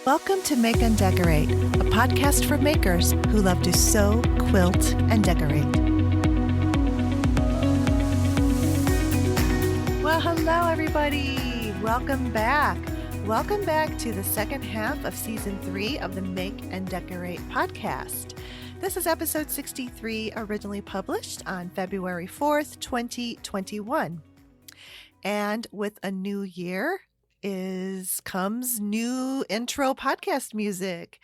Welcome to Make and Decorate, a podcast for makers who love to sew, quilt, and decorate. Well, hello, everybody. Welcome back. Welcome back to the second half of Season 3 of the Make and Decorate podcast. This is episode 63, originally published on February 4th, 2021. And with a new year comes new intro podcast music.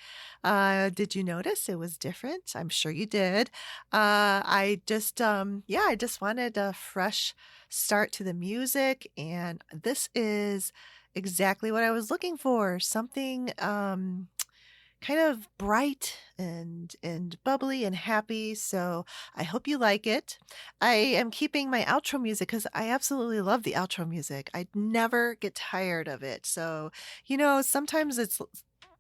Did you notice it was different? I'm sure you did. I just wanted a fresh start to the music, and this is exactly what I was looking for. Something kind of bright and bubbly and happy. So I hope you like it. I am keeping my outro music because I absolutely love the outro music. I never get tired of it. So, sometimes it's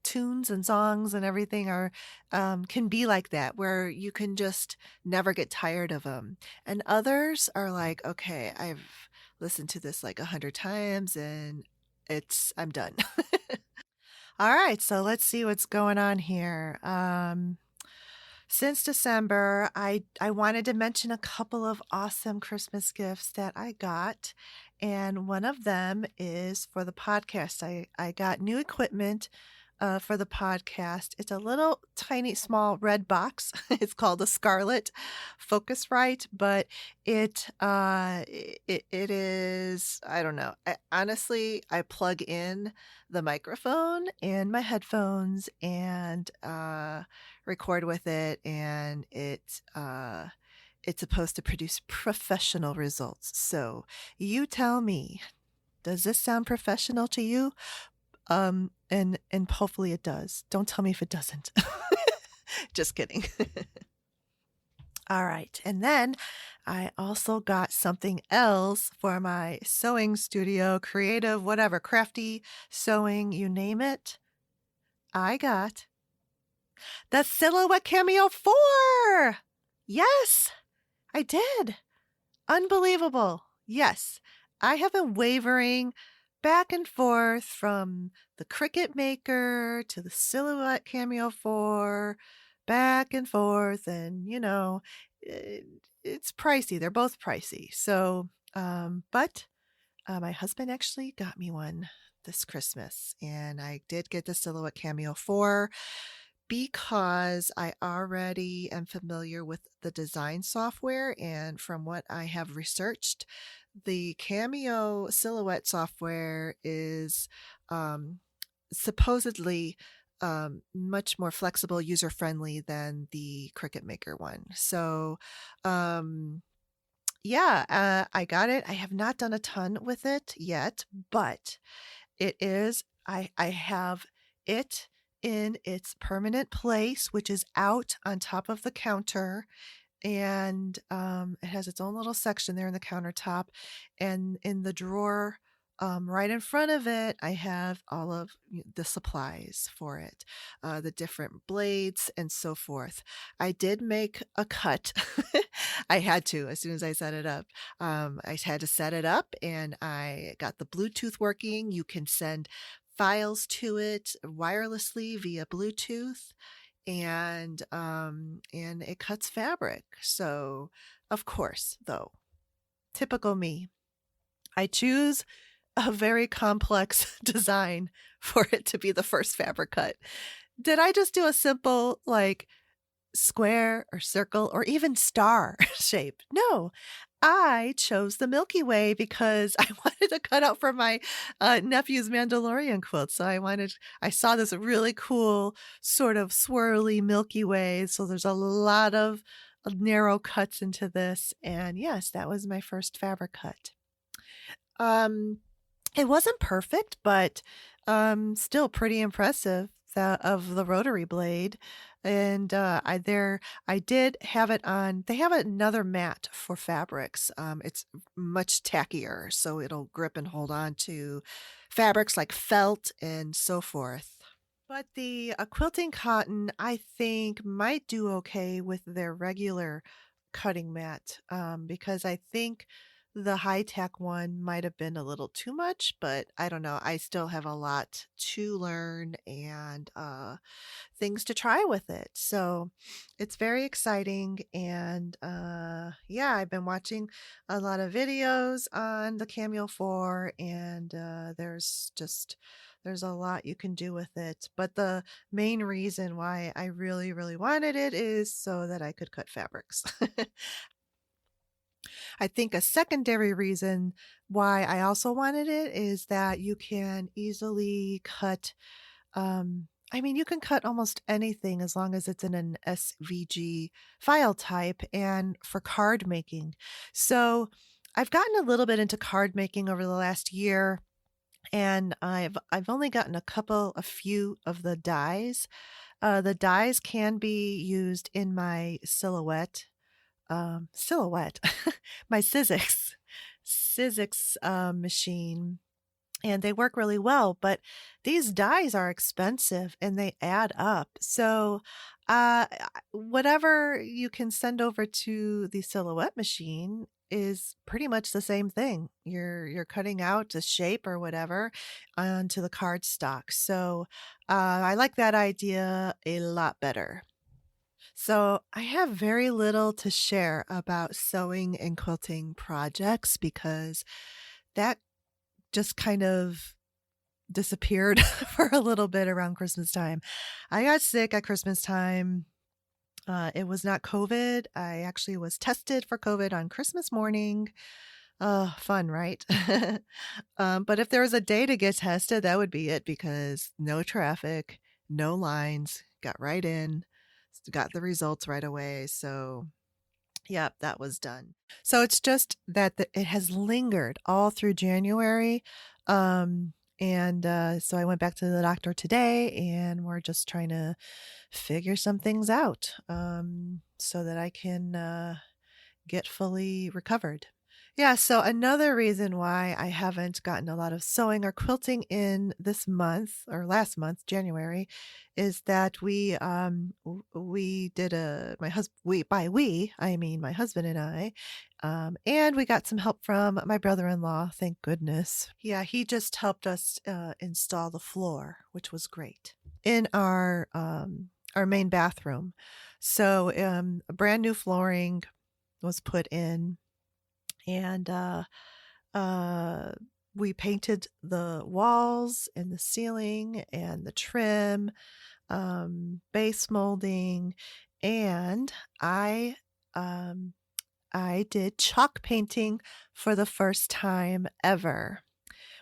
tunes and songs and everything are can be like that, where you can just never get tired of them. And others are like, okay, I've listened to this like 100 times and I'm done. All right, so let's see what's going on here. Since December, I wanted to mention a couple of awesome Christmas gifts that I got, and one of them is for the podcast. I got new equipment for the podcast. It's a little tiny small red box. It's called a Scarlett Focusrite, but it is, I don't know. Honestly, I plug in the microphone and my headphones and record with it, and it's supposed to produce professional results. So you tell me, does this sound professional to you? And hopefully it does. Don't tell me if it doesn't. Just kidding. All right. And then I also got something else for my sewing studio, creative, whatever, crafty sewing, you name it. I got the Silhouette Cameo 4. Yes, I did. Unbelievable. Yes, I have been wavering back and forth from the Cricut Maker to the Silhouette Cameo 4, back and forth. And, it's pricey. They're both pricey. So, but my husband actually got me one this Christmas, and I did get the Silhouette Cameo 4 because I already am familiar with the design software, and from what I have researched, the Cameo Silhouette software is supposedly much more flexible, user-friendly than the Cricut Maker one. So, I got it. I have not done a ton with it yet, but I have it in its permanent place, which is out on top of the counter. And it has its own little section there in the countertop. And in the drawer right in front of it, I have all of the supplies for it, the different blades and so forth. I did make a cut. I had to as soon as I set it up. I had to set it up, and I got the Bluetooth working. You can send files to it wirelessly via Bluetooth, and it cuts fabric. So, of course, though, typical me, I choose a very complex design for it to be the first fabric cut. Did I just do a simple like square or circle or even star shape? No, I chose the Milky Way because I wanted to cut out for my nephew's Mandalorian quilt. So I saw this really cool sort of swirly Milky Way. So there's a lot of narrow cuts into this. And yes, that was my first fabric cut. It wasn't perfect, but still pretty impressive of the rotary blade. And I did have it on. They have another mat for fabrics. It's much tackier, so it'll grip and hold on to fabrics like felt and so forth. But the quilting cotton, I think, might do okay with their regular cutting mat, because I think The high-tech one might have been a little too much, but I don't know. I still have a lot to learn and things to try with it. So it's very exciting. And yeah, I've been watching a lot of videos on the Cameo 4, and there's a lot you can do with it. But the main reason why I really, really wanted it is so that I could cut fabrics. I think a secondary reason why I also wanted it is that you can easily cut, I mean, you can cut almost anything as long as it's in an SVG file type and for card making. So I've gotten a little bit into card making over the last year, and I've only gotten a few of the dies. The dies can be used in my silhouette, my Sizzix machine, and they work really well, but these dies are expensive and they add up. So, whatever you can send over to the silhouette machine is pretty much the same thing. You're cutting out a shape or whatever onto the cardstock. So, I like that idea a lot better. So, I have very little to share about sewing and quilting projects because that just kind of disappeared for a little bit around Christmas time. I got sick at Christmas time. It was not COVID. I actually was tested for COVID on Christmas morning. Fun, right? But if there was a day to get tested, that would be it because no traffic, no lines, got right in, got the results right away. So yep, that was done. So it's just that it has lingered all through January. And so I went back to the doctor today and we're just trying to figure some things out so that I can get fully recovered. Yeah, so another reason why I haven't gotten a lot of sewing or quilting in this month or last month, January, is that we did a my husband we by we I mean my husband and I, and we got some help from my brother-in-law. Thank goodness. Yeah, he just helped us install the floor, which was great in our main bathroom. So a brand new flooring was put in and uh, we painted the walls and the ceiling and the trim, base molding, and um, I did chalk painting for the first time ever.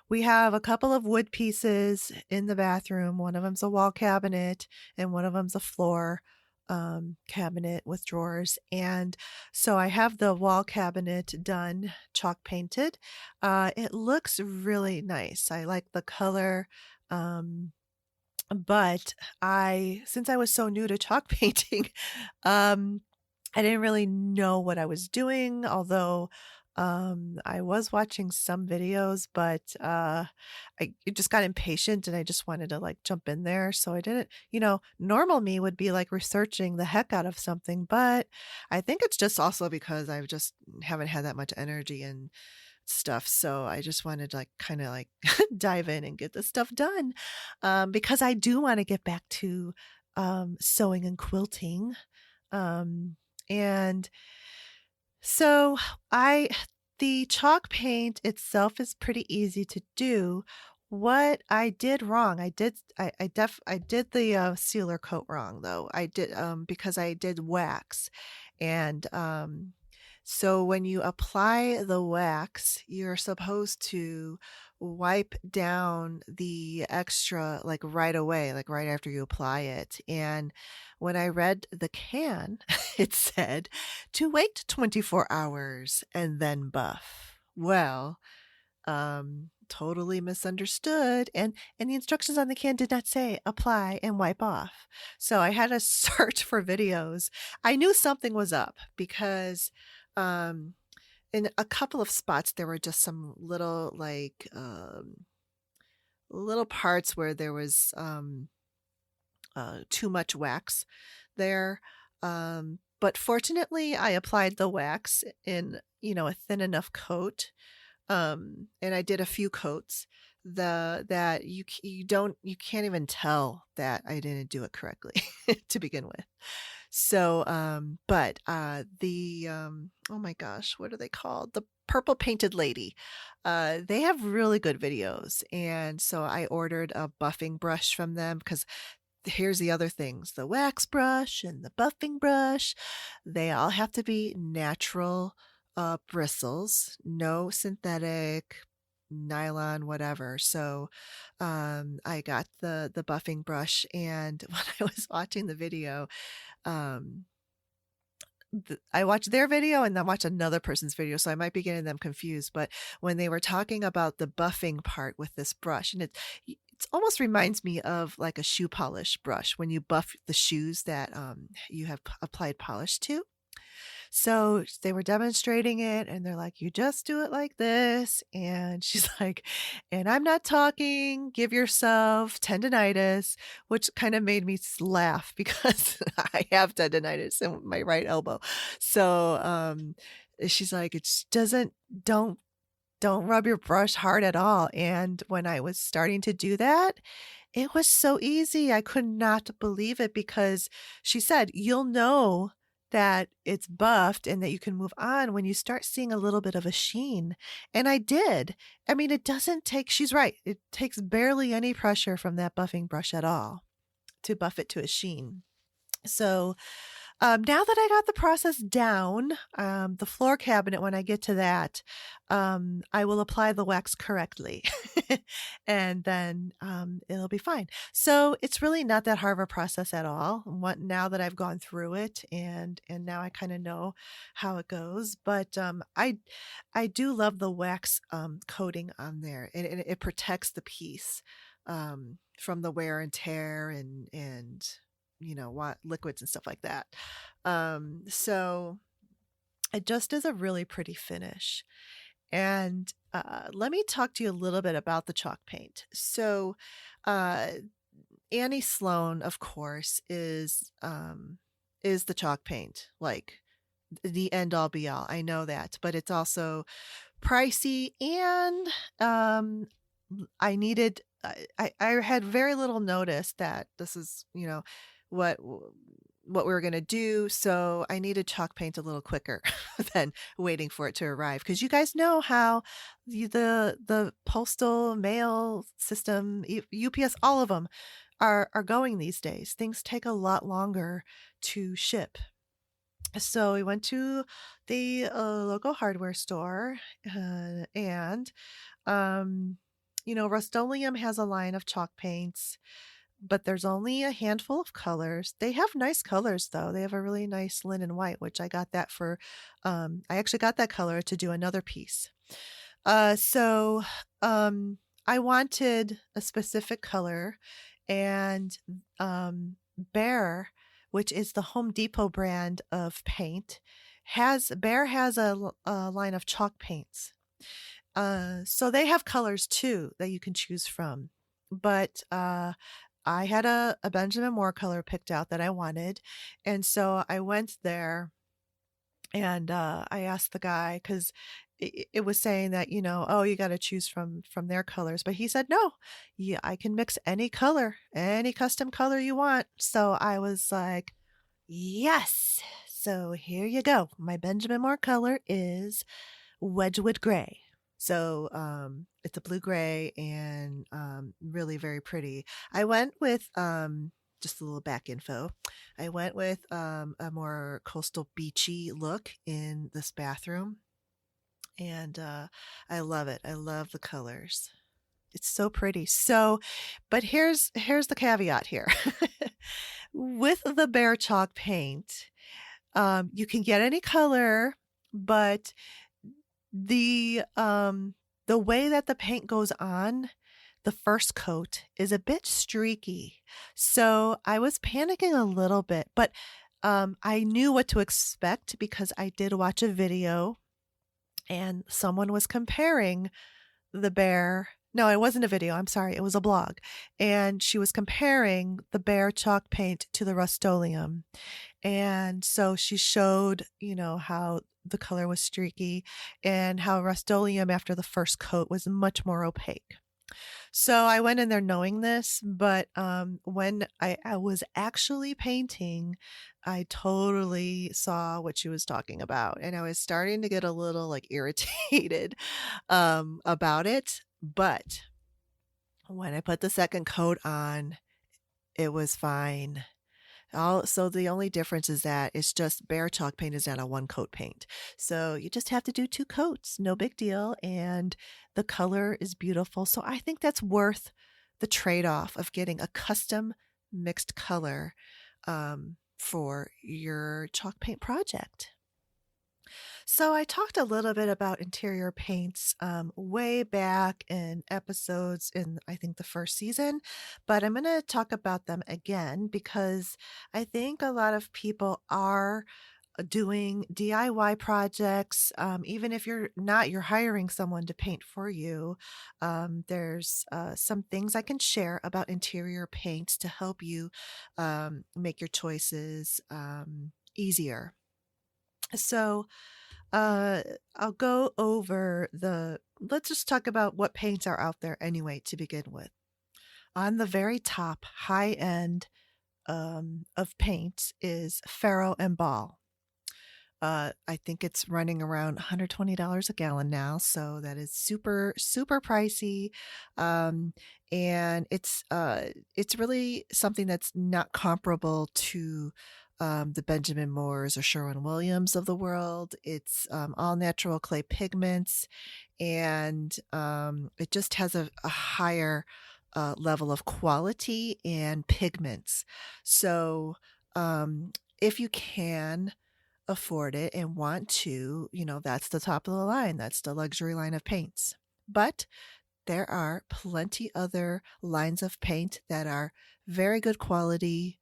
We have a couple of wood pieces in the bathroom. One of them's a wall cabinet, and one of them's a floor cabinet with drawers. And so I have the wall cabinet done, chalk painted. It looks really nice. I like the color. Um, but since I was so new to chalk painting, um, I didn't really know what I was doing, although I was watching some videos, but I just got impatient and I just wanted to like jump in there. So I didn't, normal me would be like researching the heck out of something, but I think it's just also because I just haven't had that much energy and stuff. So I just wanted to like kind of like dive in and get this stuff done because I do want to get back to sewing and quilting. And so I the chalk paint itself is pretty easy to do. What I did wrong, I did the sealer coat wrong though. I did because I did wax, and so when you apply the wax, you're supposed to wipe down the extra like right away, like right after you apply it. And when I read the can, it said to wait 24 hours and then buff. Well, totally misunderstood, and the instructions on the can did not say apply and wipe off. So I had to search for videos. I knew something was up because um in a couple of spots there were just some little like little parts where there was too much wax there. but fortunately, I applied the wax in, a thin enough coat, and I did a few coats that you can't even tell that I didn't do it correctly to begin with. So, oh my gosh, what are they called? The Purple Painted Lady. They have really good videos, and so I ordered a buffing brush from them because here's the other things, the wax brush and the buffing brush, they all have to be natural, bristles, no synthetic, nylon, whatever. So, I got the buffing brush, and when I was watching the video, um, I watched their video and then watched another person's video, so I might be getting them confused. But when they were talking about the buffing part with this brush, and it almost reminds me of like a shoe polish brush when you buff the shoes that you have applied polish to. So they were demonstrating it and they're like, you just do it like this. And she's like, and I'm not talking, give yourself tendonitis, which kind of made me laugh because I have tendonitis in my right elbow. So she's like, don't don't rub your brush hard at all. And when I was starting to do that, it was so easy. I could not believe it because she said, you'll know that it's buffed and that you can move on when you start seeing a little bit of a sheen. And I did. I mean, it doesn't take, she's right. It takes barely any pressure from that buffing brush at all to buff it to a sheen. So now that I got the process down, the floor cabinet, when I get to that, I will apply the wax correctly and then it'll be fine. So it's really not that hard of a process at all. Now that I've gone through it and now I kind of know how it goes. But I do love the wax coating on there. It protects the piece from the wear and tear and what liquids and stuff like that. So it just is a really pretty finish. And let me talk to you a little bit about the chalk paint. So Annie Sloan, of course, is the chalk paint, like the end all be all. I know that, but it's also pricey and I needed I had very little notice that this is, what we were going to do, so I needed chalk paint a little quicker than waiting for it to arrive because you guys know how the postal mail system, UPS, all of them are going these days. Things take a lot longer to ship. So we went to the local hardware store and Rust-Oleum has a line of chalk paints, but there's only a handful of colors. They have nice colors though. They have a really nice linen white, which I got that for, I actually got that color to do another piece. So I wanted a specific color and Behr, which is the Home Depot brand of paint, Behr has a line of chalk paints. So they have colors too that you can choose from. But I had a Benjamin Moore color picked out that I wanted. And so I went there and I asked the guy because it was saying that, oh, you got to choose from their colors. But he said, no, yeah, I can mix any color, any custom color you want. So I was like, yes. So here you go. My Benjamin Moore color is Wedgwood Gray. So it's a blue gray and really very pretty. I went with just a little back info. I went with a more coastal beachy look in this bathroom. And I love it. I love the colors. It's so pretty. So, but here's the caveat here. With the Behr chalk paint, you can get any color, but the way that the paint goes on the first coat is a bit streaky. So I was panicking a little bit, but I knew what to expect because I did watch a video and someone was comparing the Behr. No, it wasn't a video. I'm sorry. It was a blog. And she was comparing the Behr chalk paint to the Rust-Oleum. And so she showed, how the color was streaky and how Rust-Oleum after the first coat was much more opaque. So I went in there knowing this, but when I was actually painting, I totally saw what she was talking about, and I was starting to get a little like irritated about it. But when I put the second coat on, it was fine. So the only difference is that it's just bare chalk paint is not a one coat paint. So you just have to do two coats, no big deal. And the color is beautiful. So I think that's worth the trade off of getting a custom mixed color for your chalk paint project. So I talked a little bit about interior paints way back in episodes in I think the first season, but I'm going to talk about them again because I think a lot of people are doing DIY projects. Even if you're hiring someone to paint for you. There's some things I can share about interior paints to help you make your choices easier. So, uh, I'll go over let's just talk about what paints are out there anyway to begin with. On the very top, high end of paint is Faro and Ball. I think it's running around $120 a gallon now, so that is super, super pricey. Um, and it's really something that's not comparable to the Benjamin Moores or Sherwin-Williams of the world. It's all natural clay pigments, and it just has a higher level of quality and pigments. So if you can afford it and want to, that's the top of the line. That's the luxury line of paints. But there are plenty other lines of paint that are very good quality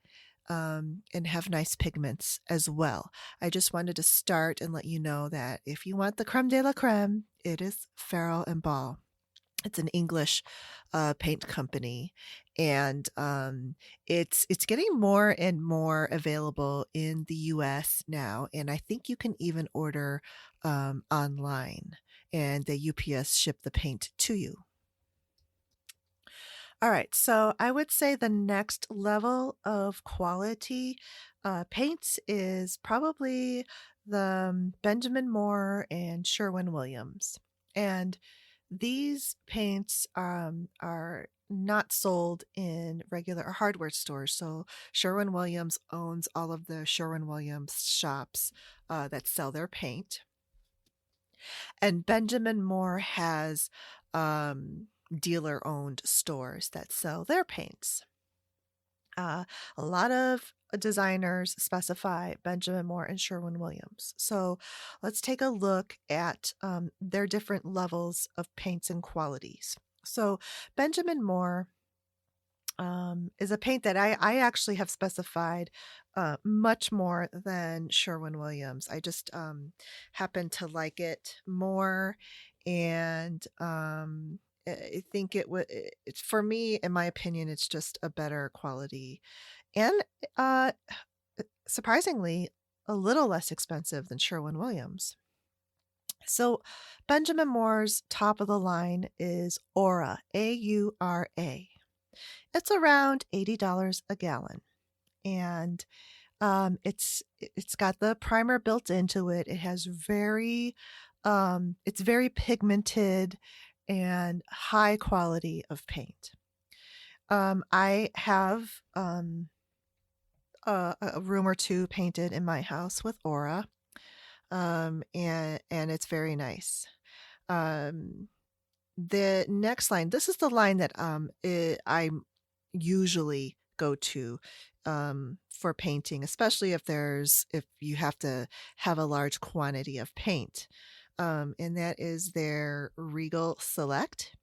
and have nice pigments as well. I just wanted to start and let you know that if you want the creme de la creme, it is Farrell and Ball. It's an English paint company, and it's getting more and more available in the U.S. now. And I think you can even order online, and the UPS ship the paint to you. All right, so I would say the next level of quality paints is probably the Benjamin Moore and Sherwin-Williams. And these paints are not sold in regular hardware stores. So Sherwin-Williams owns all of the Sherwin-Williams shops that sell their paint. And Benjamin Moore has dealer owned stores that sell their paints. A lot of designers specify Benjamin Moore and Sherwin-Williams. So let's take a look at their different levels of paints and qualities. So Benjamin Moore is a paint that I actually have specified much more than Sherwin-Williams. I just happen to like it more, and I think it's for me, in my opinion, it's just a better quality and uh, surprisingly a little less expensive than Sherwin-Williams. So Benjamin Moore's top of the line is Aura, Aura. It's around $80 a gallon, and it's got the primer built into it. It has it's very pigmented and high quality of paint. I have a room or two painted in my house with Aura, and it's very nice. Um, the next line, this is the line that I usually go to for painting, especially if you have to have a large quantity of paint. And that is their Regal Select.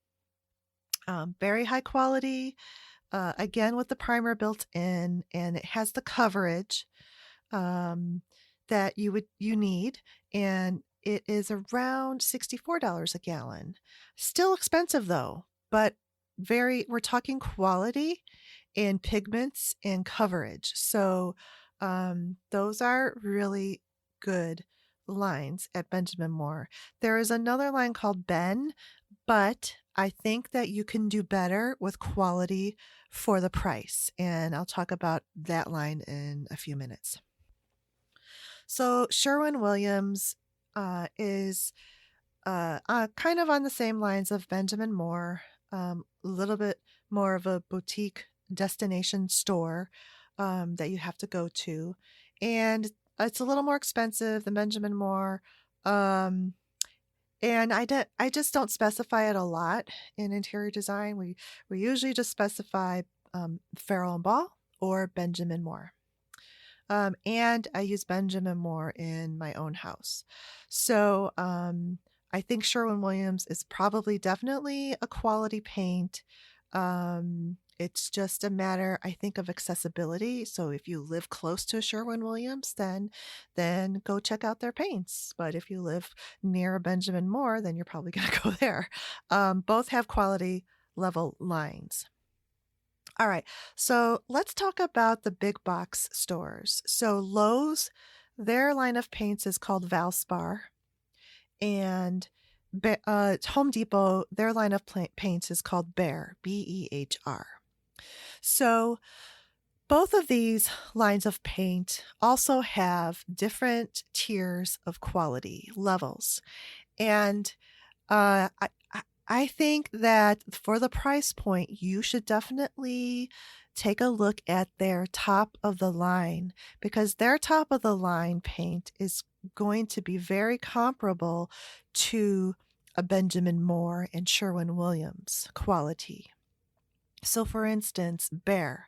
Very high quality, again with the primer built in, and it has the coverage that you need, and it is around $64 a gallon. Still expensive though, but we're talking quality and pigments and coverage. So Those are really good lines at Benjamin Moore. There is another line called Ben, but I think that you can do better with quality for the price. And I'll talk about that line in a few minutes. So Sherwin-Williams is kind of on the same lines of Benjamin Moore, a little bit more of a boutique destination store that you have to go to. And it's a little more expensive than Benjamin Moore. Um, and I just don't specify it a lot in interior design. We usually just specify Farrell and Ball or Benjamin Moore. And I use Benjamin Moore in my own house. So I think Sherwin-Williams is probably definitely a quality paint. It's just a matter, I think, of accessibility. So if you live close to Sherwin-Williams, then go check out their paints. But if you live near Benjamin Moore, then you're probably going to go there. Both have quality level lines. All right, so let's talk about the big box stores. So Lowe's, their line of paints is called Valspar, and Home Depot, their line of paints is called Behr, Behr. So both of these lines of paint also have different tiers of quality levels, and I think that for the price point, you should definitely take a look at their top of the line, because their top of the line paint is going to be very comparable to a Benjamin Moore and Sherwin-Williams quality. So for instance, Behr,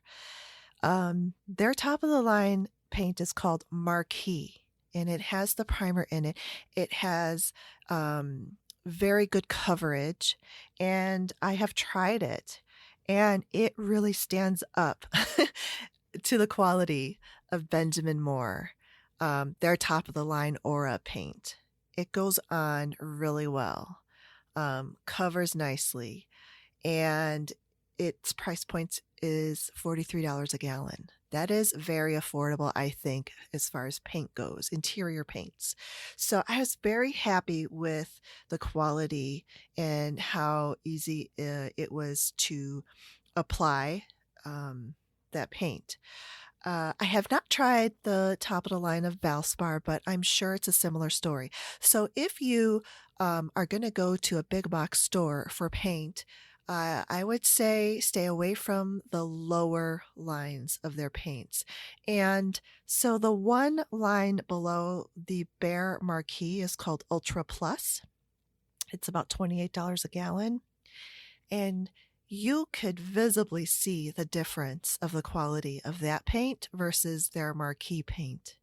their top of the line paint is called Marquee, and it has the primer in it. It has very good coverage, and I have tried it, and it really stands up to the quality of Benjamin Moore, their top of the line Aura paint. It goes on really well, covers nicely, and its price point is $43 a gallon. That is very affordable, I think, as far as paint goes, interior paints. So I was very happy with the quality and how easy it was to apply that paint. I have not tried the top of the line of Valspar, but I'm sure it's a similar story. So if you are going to go to a big box store for paint, I would say stay away from the lower lines of their paints. And so the one line below the Behr Marquee is called Ultra Plus. It's about $28 a gallon. And you could visibly see the difference of the quality of that paint versus their Marquee paint.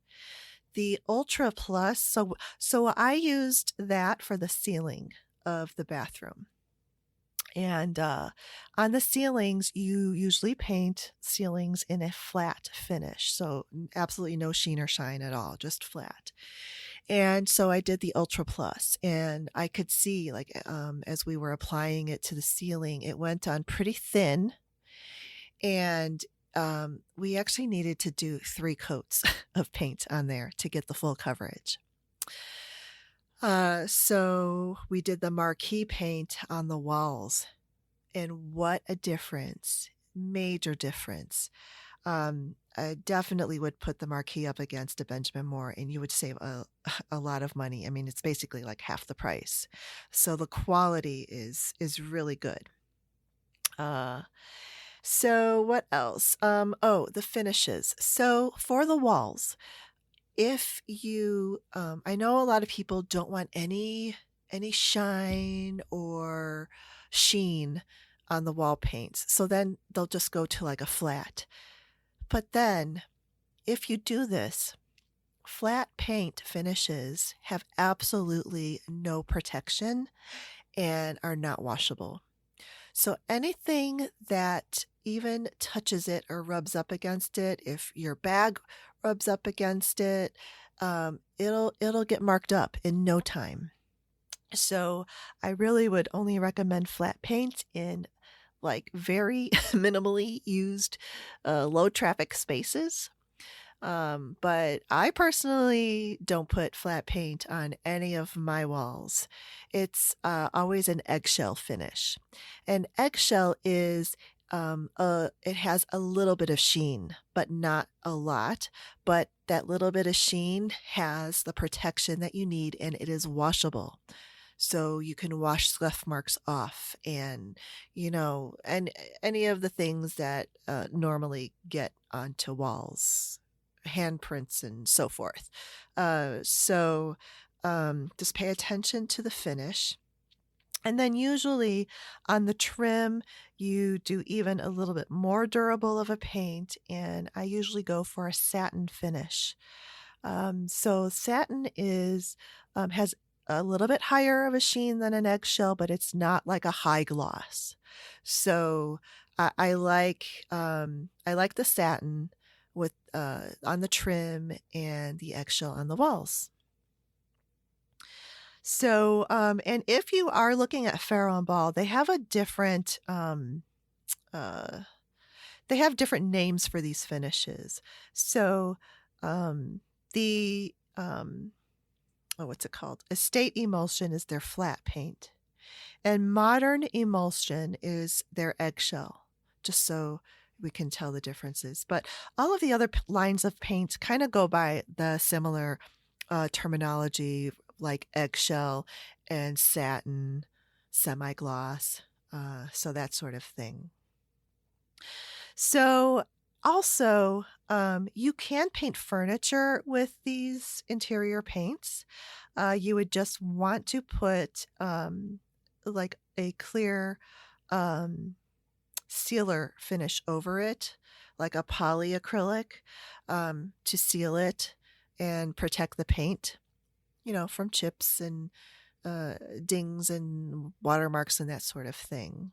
The Ultra Plus, so I used that for the ceiling of the bathroom. And on the ceilings, you usually paint ceilings in a flat finish. So absolutely no sheen or shine at all, just flat. And so I did the Ultra Plus, and I could see, like, as we were applying it to the ceiling, it went on pretty thin. And we actually needed to do 3 coats of paint on there to get the full coverage. So we did the Marquee paint on the walls, and what a difference, major difference. I definitely would put the Marquee up against a Benjamin Moore, and you would save a lot of money. I mean, it's basically like half the price. So the quality is really good. So what else? The finishes. So for the walls, if you, I know a lot of people don't want any shine or sheen on the wall paints, so then they'll just go to like a flat. But then, if you do this, flat paint finishes have absolutely no protection and are not washable. So anything that even touches it or rubs up against it, if your bag rubs up against it, it'll get marked up in no time. So I really would only recommend flat paint in like very minimally used low traffic spaces. But I personally don't put flat paint on any of my walls. It's always an eggshell finish. And eggshell is it has a little bit of sheen, but not a lot. But that little bit of sheen has the protection that you need, and it is washable. So you can wash scuff marks off, and and any of the things that normally get onto walls, handprints and so forth. Just pay attention to the finish. And then usually on the trim, you do even a little bit more durable of a paint, and I usually go for a satin finish. So satin is has a little bit higher of a sheen than an eggshell, but it's not like a high gloss. So I like the satin with on the trim and the eggshell on the walls. So and if you are looking at Farrow and Ball, uh, they have different names for these finishes. So the oh, what's it called? Estate Emulsion is their flat paint, and Modern Emulsion is their eggshell, just so we can tell the differences. But all of the other lines of paint kind of go by the similar terminology, like eggshell and satin, semi-gloss, so that sort of thing. So also, you can paint furniture with these interior paints. You would just want to put like a clear sealer finish over it, like a polyacrylic, to seal it and protect the paint, from chips and dings and watermarks and that sort of thing.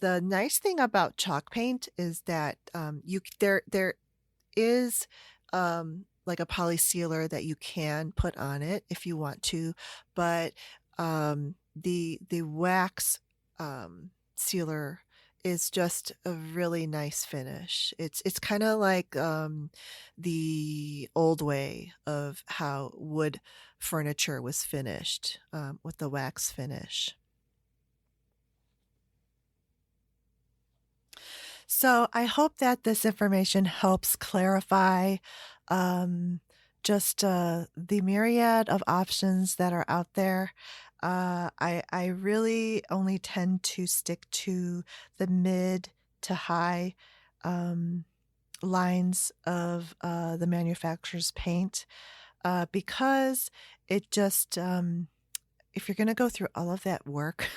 The nice thing about chalk paint is that there is like a poly sealer that you can put on it if you want to, but the wax sealer is just a really nice finish. It's kind of like the old way of how wood furniture was finished, with the wax finish. So I hope that this information helps clarify um, just the myriad of options that are out there. I really only tend to stick to the mid to high um, lines of the manufacturer's paint, because it just if you're going to go through all of that work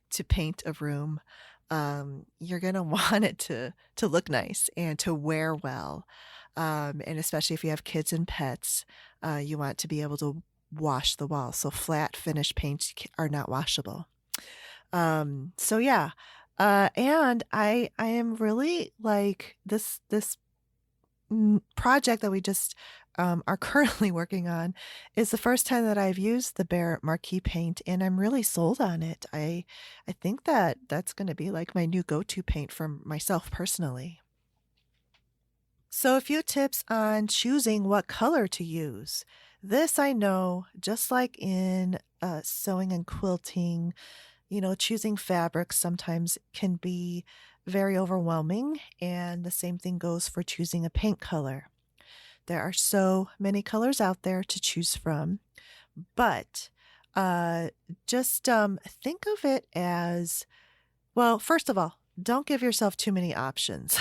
to paint a room, you're going to want it to look nice and to wear well. And especially if you have kids and pets, you want to be able to wash the walls. So flat finish paints are not washable. So yeah. And I am really like this project that we just are currently working on is the first time that I've used the Behr Marquee paint, and I'm really sold on it. I think that that's going to be like my new go-to paint for myself personally. So a few tips on choosing what color to use. This I know, just like in sewing and quilting, choosing fabrics sometimes can be very overwhelming, and the same thing goes for choosing a paint color. There are so many colors out there to choose from, but just think of it as, well, first of all, don't give yourself too many options.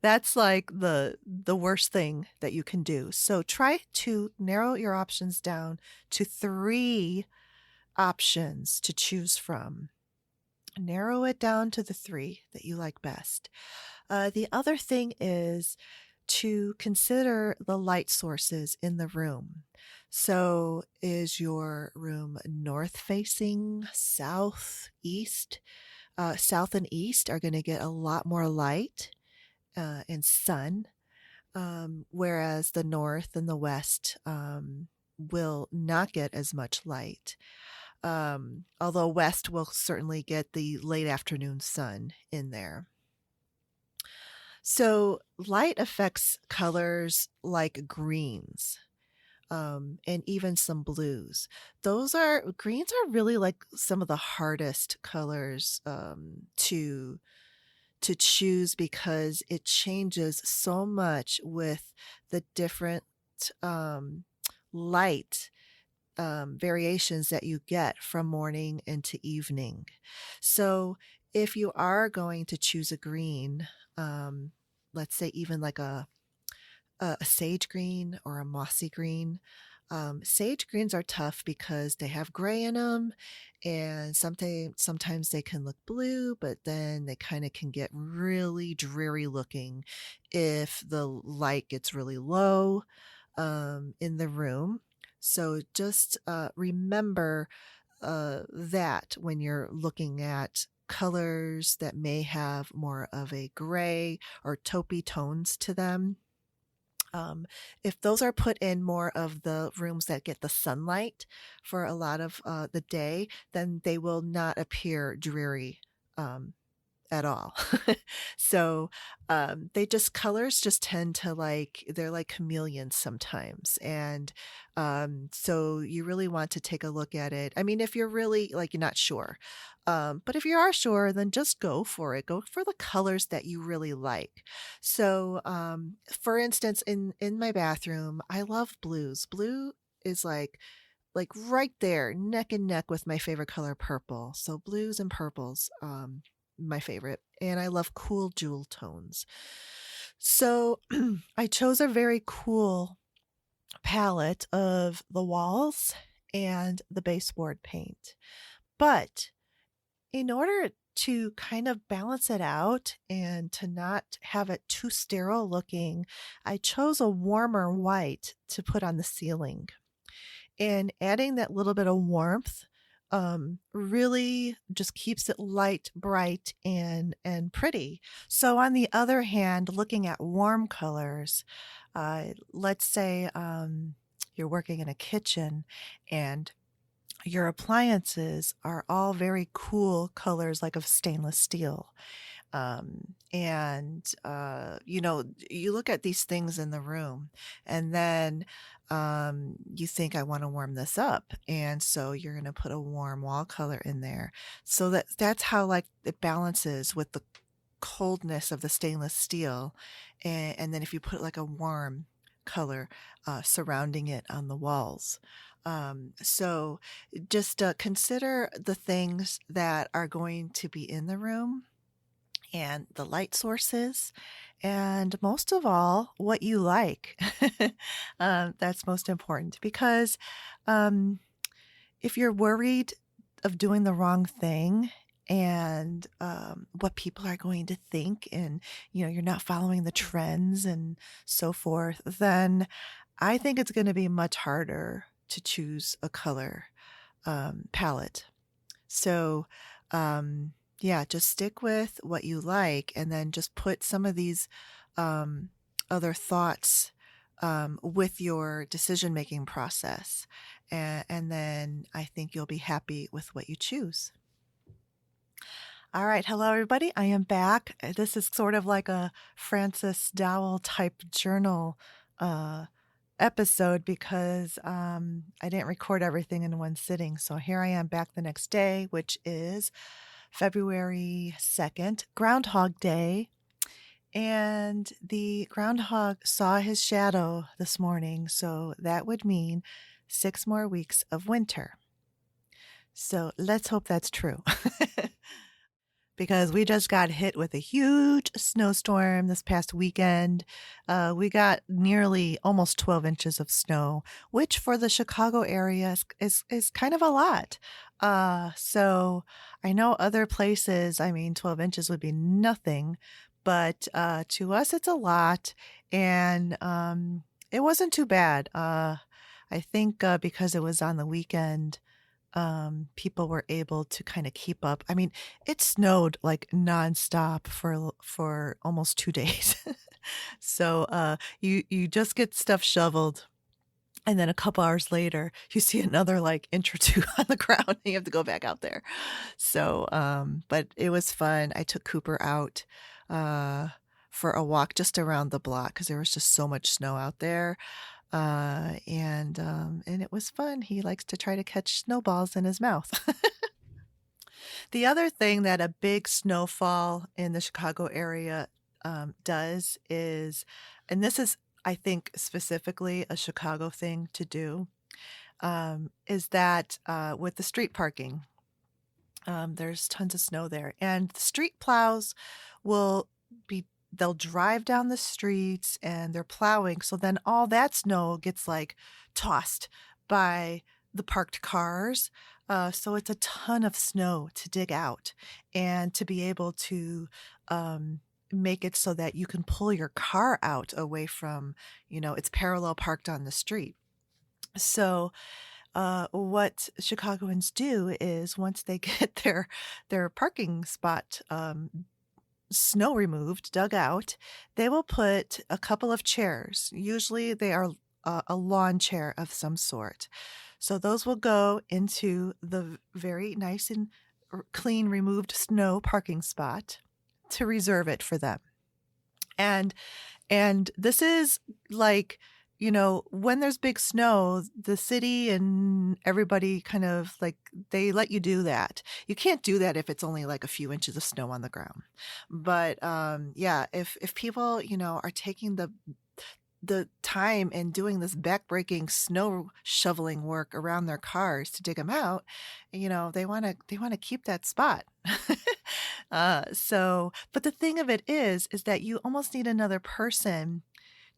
That's like the worst thing that you can do. So try to narrow your options down to 3 options to choose from. Narrow it down to the 3 that you like best. The other thing is to consider the light sources in the room. So is your room north facing, south, east? South and east are going to get a lot more light and sun, whereas the north and the west will not get as much light. Although west will certainly get the late afternoon sun in there. So light affects colors like greens, and even some blues. Those are greens are really like some of the hardest colors to choose because it changes so much with the different um, light variations that you get from morning into evening. So if you are going to choose a green, um, let's say even like a sage green or a mossy green. Sage greens are tough because they have gray in them, and sometimes they can look blue, but then they kind of can get really dreary looking if the light gets really low in the room. So just remember that when you're looking at colors that may have more of a gray or taupey tones to them. Um, if those are put in more of the rooms that get the sunlight for a lot of the day, then they will not appear dreary um, at all. So they just colors just tend to like they're like chameleons sometimes, and so you really want to take a look at it. I mean, if you're really like you're not sure, but if you are sure, then just go for it. Go for the colors that you really like. So, for instance, in my bathroom, I love blues. Blue is like right there, neck and neck with my favorite color, purple. So blues and purples, my favorite. And I love cool jewel tones. So I chose a very cool palette of the walls and the baseboard paint. But in order to kind of balance it out and to not have it too sterile looking, I chose a warmer white to put on the ceiling. And adding that little bit of warmth really just keeps it light, bright, and pretty. So on the other hand, looking at warm colors, let's say you're working in a kitchen and your appliances are all very cool colors like of stainless steel. You know, you look at these things in the room and then you think, I want to warm this up. And so you're going to put a warm wall color in there. So that's how like it balances with the coldness of the stainless steel. And then if you put like a warm color surrounding it on the walls. So just consider the things that are going to be in the room and the light sources, and most of all, what you like. That's most important because um, if you're worried of doing the wrong thing and what people are going to think, and you know you're not following the trends and so forth, then I think it's going to be much harder to choose a color palette. So, um, yeah, just stick with what you like and then just put some of these um, other thoughts with your decision making process. And then I think you'll be happy with what you choose. All right. Hello, everybody. I am back. This is sort of like a Francis Dowell type journal uh, episode because I didn't record everything in one sitting. So here I am back the next day, which is February 2nd, Groundhog Day. And the groundhog saw his shadow this morning. So that would mean 6 more weeks of winter. So let's hope that's true. Because we just got hit with a huge snowstorm this past weekend. We got nearly almost 12 inches of snow, which for the Chicago area is kind of a lot. So I know other places, I mean, 12 inches would be nothing, but to us, it's a lot. And it wasn't too bad. I think because it was on the weekend, people were able to kind of keep up. I mean, it snowed like nonstop for almost 2 days. So you just get stuff shoveled, and then a couple hours later, you see another like inch or two on the ground, and you have to go back out there. So, but it was fun. I took Cooper out uh, for a walk just around the block because there was just so much snow out there. And it was fun. He likes to try to catch snowballs in his mouth. The other thing that a big snowfall in the Chicago area does is, and this is, I think, specifically a Chicago thing to do, is that with the street parking, there's tons of snow there, and the street plows will they'll drive down the streets and they're plowing. So then all that snow gets like tossed by the parked cars. So it's a ton of snow to dig out and to be able to make it so that you can pull your car out away from, it's parallel parked on the street. So what Chicagoans do is once they get their parking spot snow removed, dug out, they will put a couple of chairs. Usually they are a lawn chair of some sort. So those will go into the very nice and clean removed snow parking spot to reserve it for them. And this is like, when there's big snow, the city and everybody kind of like, they let you do that. You can't do that if it's only like a few inches of snow on the ground. But yeah, if people, are taking the time and doing this backbreaking snow shoveling work around their cars to dig them out, they want to keep that spot. But the thing of it is that you almost need another person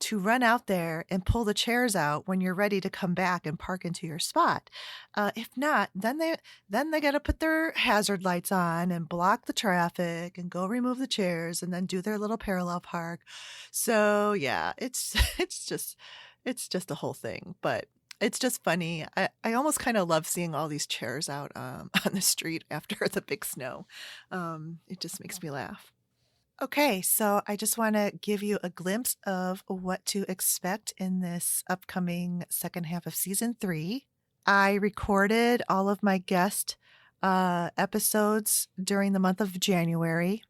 to run out there and pull the chairs out when you're ready to come back and park into your spot. If not, then they got to put their hazard lights on and block the traffic and go remove the chairs and then do their little parallel park. So yeah, it's just a whole thing, but it's just funny. I almost kind of love seeing all these chairs out on the street after the big snow. It just makes me laugh. Okay, so I just want to give you a glimpse of what to expect in this upcoming second half of season 3. I recorded all of my guest episodes during the month of January,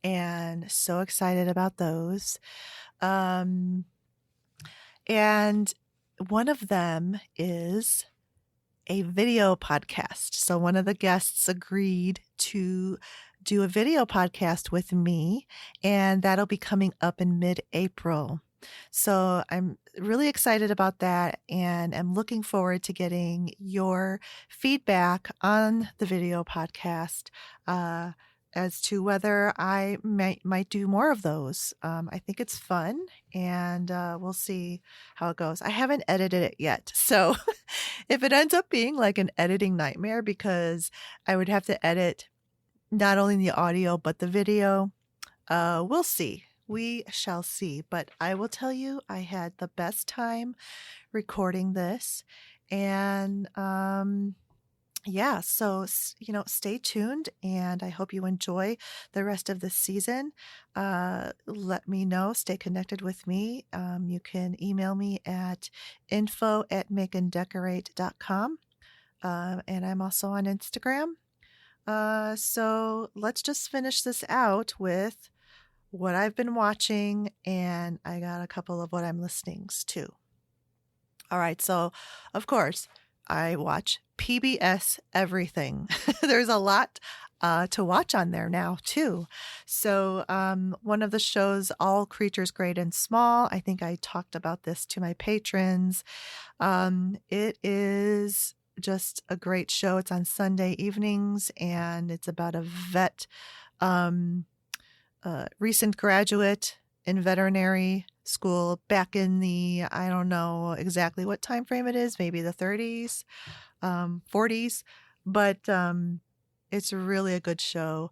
and so excited about those. And one of them is a video podcast. So one of the guests agreed to do a video podcast with me, and that'll be coming up in mid-April. So I'm really excited about that, and I'm looking forward to getting your feedback on the video podcast as to whether I might do more of those. I think it's fun, and we'll see how it goes. I haven't edited it yet, so if it ends up being like an editing nightmare because I would have to edit not only the audio but the video, we'll see. We shall see. But I will tell you, I had the best time recording this, and yeah, so stay tuned, and I hope you enjoy the rest of the season. Let me know. Stay connected with me. You can email me at info@makeanddecorate.com, and I'm also on Instagram. So let's just finish this out with what I've been watching, and I got a couple of what I'm listening to. All right, so of course, I watch PBS everything. There's a lot to watch on there now, too. So one of the shows, All Creatures Great and Small, I think I talked about this to my patrons. It is just a great show. It's on Sunday evenings, and it's about a vet, recent graduate in veterinary school back in the, I don't know exactly what time frame it is, maybe the 30s, 40s, but it's really a good show.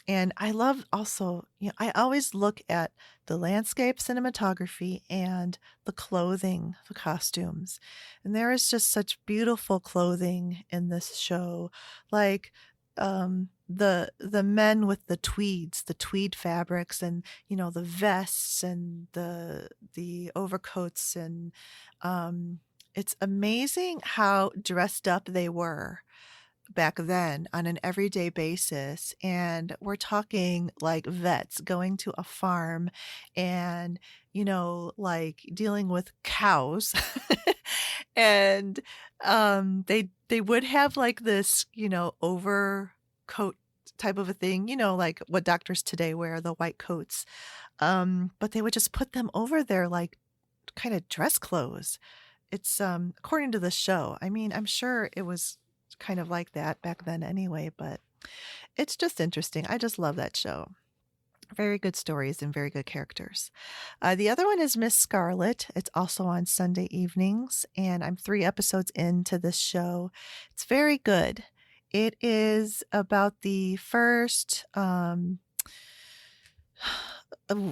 And I love also, I always look at the landscape cinematography and the clothing, the costumes. And there is just such beautiful clothing in this show. Like the men with the tweeds, the tweed fabrics, and the vests and the overcoats, and it's amazing how dressed up they were. back then on an everyday basis. And we're talking like vets going to a farm and, like dealing with cows. And they would have like this, overcoat type of a thing, like what doctors today wear, the white coats. But they would just put them over their like kind of dress clothes. It's according to the show. I mean, I'm sure it was kind of like that back then anyway, but it's just interesting. I just love that show. Very good stories and very good characters. The other one is Miss Scarlet. It's also on Sunday evenings, and I'm 3 episodes into this show. It's very good. It is about the first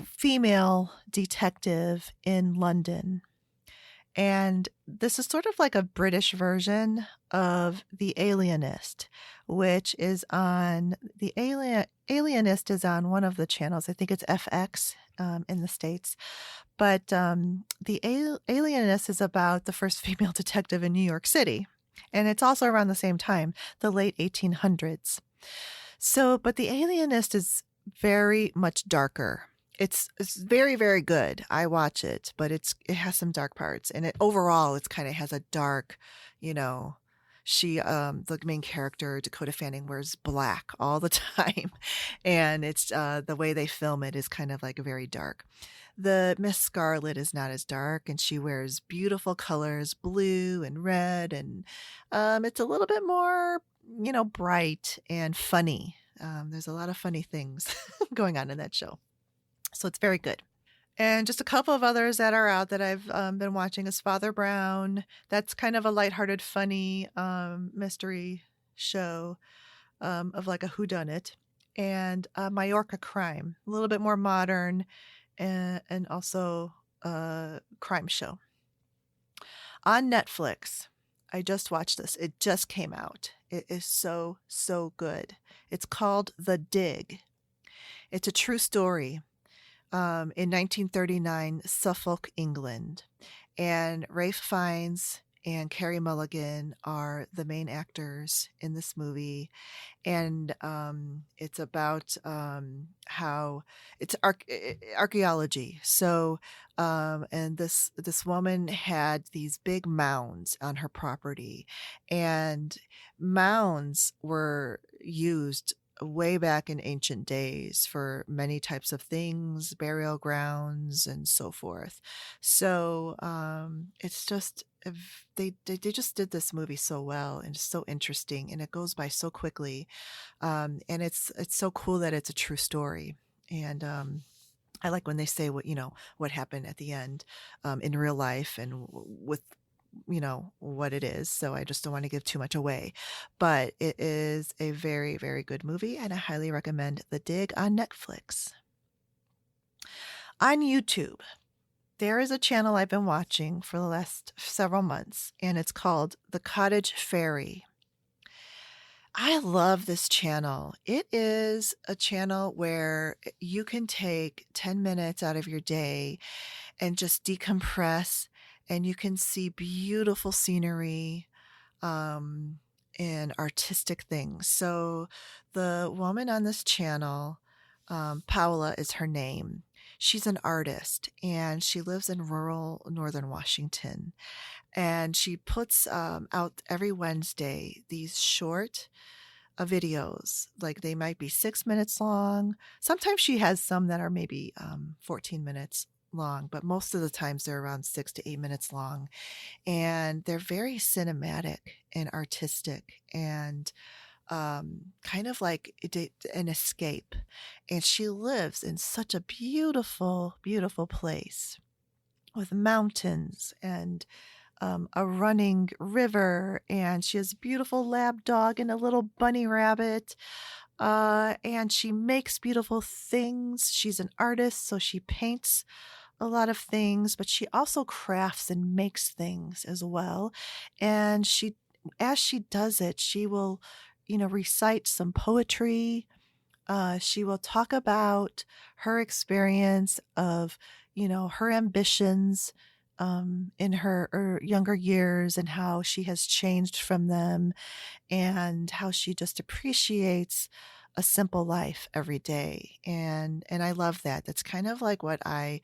female detective in London. And this is sort of like a British version of The Alienist, which is on Alienist is on one of the channels. I think it's FX in the States. But The Alienist is about the first female detective in New York City. And it's also around the same time, the late 1800s. But The Alienist is very much darker. It's very, very good. I watch it, but it has some dark parts, and overall it's kind of has a dark, she the main character Dakota Fanning wears black all the time, and it's the way they film it is kind of like very dark. The Miss Scarlet is not as dark, and she wears beautiful colors, blue and red, and it's a little bit more, bright and funny. There's a lot of funny things going on in that show. So it's very good. And just a couple of others that are out that I've been watching is Father Brown. That's kind of a lighthearted, funny mystery show of like a whodunit. And Majorca Crime, a little bit more modern and also a crime show. On Netflix, I just watched this. It just came out. It is so, so good. It's called The Dig. It's a true story. In 1939, Suffolk, England. And Ralph Fiennes and Carey Mulligan are the main actors in this movie. And it's about how it's archaeology. So, and this woman had these big mounds on her property, and mounds were used way back in ancient days for many types of things, burial grounds and so forth. So it's just they just did this movie so well, and it's so interesting, and it goes by so quickly, and it's so cool that it's a true story. And I like when they say what happened at the end in real life and with what it is. So I just don't want to give too much away, but it is a very, very good movie, and I highly recommend The Dig on Netflix. On YouTube, there is a channel I've been watching for the last several months, and it's called The Cottage Fairy. I love this channel. It is a channel where you can take 10 minutes out of your day and just decompress, and you can see beautiful scenery and artistic things. So the woman on this channel, Paula is her name. She's an artist, and she lives in rural northern Washington. And she puts out every Wednesday these short videos. Like they might be 6 minutes long. Sometimes she has some that are maybe 14 minutes long, but most of the times they're around 6 to 8 minutes long. And they're very cinematic and artistic and kind of like an escape. And she lives in such a beautiful, beautiful place with mountains and a running river, and she has a beautiful lab dog and a little bunny rabbit. And she makes beautiful things. She's an artist, so she paints a lot of things, but she also crafts and makes things as well. And as she does it, she will, recite some poetry. She will talk about her experience of, her ambitions in her younger years and how she has changed from them and how she just appreciates a simple life every day. And I love that. That's kind of like what I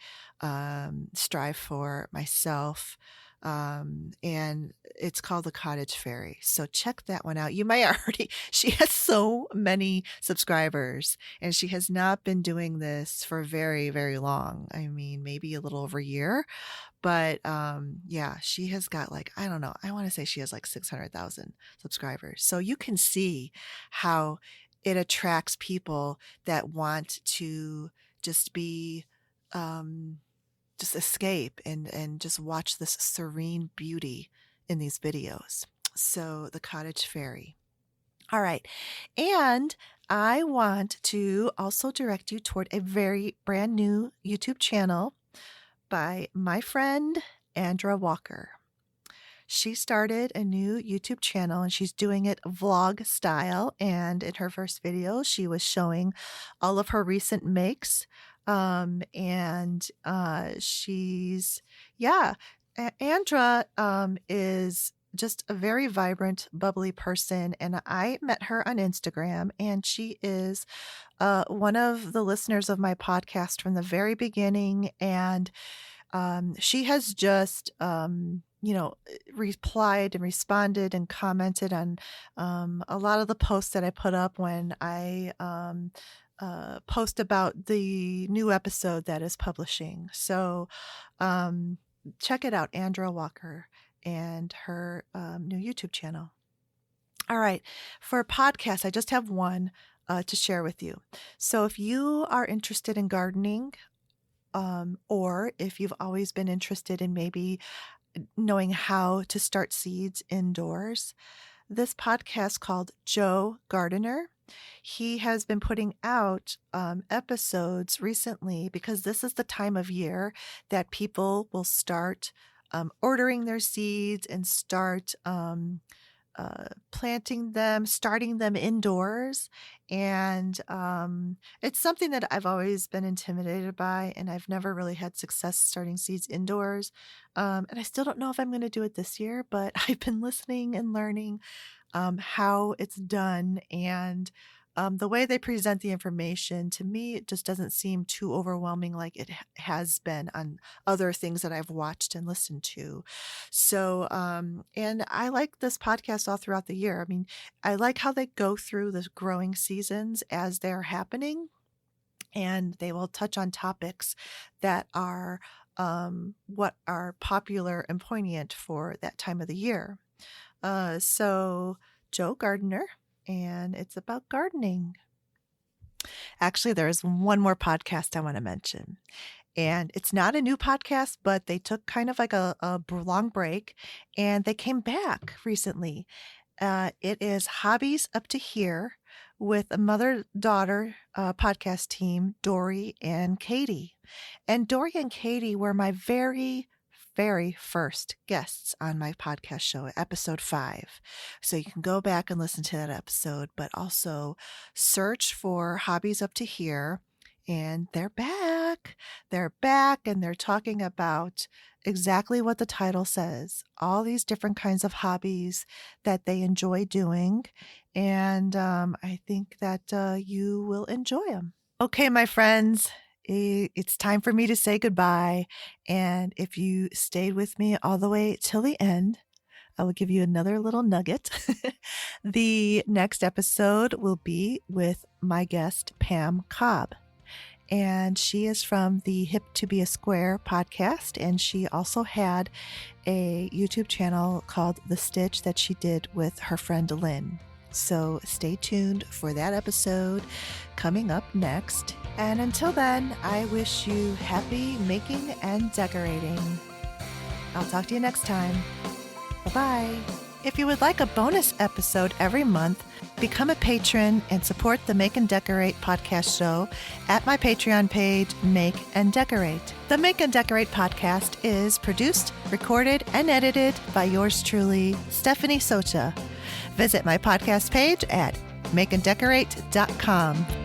strive for myself. And it's called the Cottage Fairy. So check that one out. You might already, she has so many subscribers and she has not been doing this for very, very long. I mean, maybe a little over a year, but yeah, she has got like, I don't know, I want to say she has like 600,000 subscribers. So you can see how it attracts people that want to just be, just escape and just watch this serene beauty in these videos. So the Cottage Fairy. All right. And I want to also direct you toward a very brand new YouTube channel by my friend, Andra Walker. She started a new YouTube channel and she's doing it vlog style. And in her first video, she was showing all of her recent makes. She's, yeah, Andra is just a very vibrant, bubbly person. And I met her on Instagram and she is one of the listeners of my podcast from the very beginning. And she has just, replied and responded and commented on a lot of the posts that I put up when I post about the new episode that is publishing. So check it out, Andra Walker and her new YouTube channel. All right. For podcasts, I just have one to share with you. So if you are interested in gardening, or if you've always been interested in maybe knowing how to start seeds indoors, this podcast called Joe Gardener, he has been putting out episodes recently because this is the time of year that people will start ordering their seeds and start planting them, starting them indoors. And it's something that I've always been intimidated by, and I've never really had success starting seeds indoors. And I still don't know if I'm going to do it this year, but I've been listening and learning how it's done. And the way they present the information, to me, it just doesn't seem too overwhelming like it has been on other things that I've watched and listened to. So, and I like this podcast all throughout the year. I mean, I like how they go through the growing seasons as they're happening, and they will touch on topics that are what are popular and poignant for that time of the year. So, Joe Gardener. And it's about gardening. Actually, there's one more podcast I want to mention. And it's not a new podcast, but they took kind of like a long break and they came back recently. It is Hobbies Up to Here with a mother-daughter podcast team, Dory and Katie. And Dory and Katie were my very first guests on my podcast show, episode 5. So you can go back and listen to that episode, but also search for Hobbies Up to Here. And they're back. They're back and they're talking about exactly what the title says, all these different kinds of hobbies that they enjoy doing. And I think that you will enjoy them. Okay, my friends. It's time for me to say goodbye. And if you stayed with me all the way till the end, I will give you another little nugget. The next episode will be with my guest, Pam Cobb. And she is from the Hip to Be a Square podcast. And she also had a YouTube channel called The Stitch that she did with her friend Lynn. So stay tuned for that episode coming up next. And until then, I wish you happy making and decorating. I'll talk to you next time. Bye-bye. If you would like a bonus episode every month, become a patron and support the Make and Decorate podcast show at my Patreon page, Make and Decorate. The Make and Decorate podcast is produced, recorded, and edited by yours truly, Stephanie Socha. Visit my podcast page at makeanddecorate.com.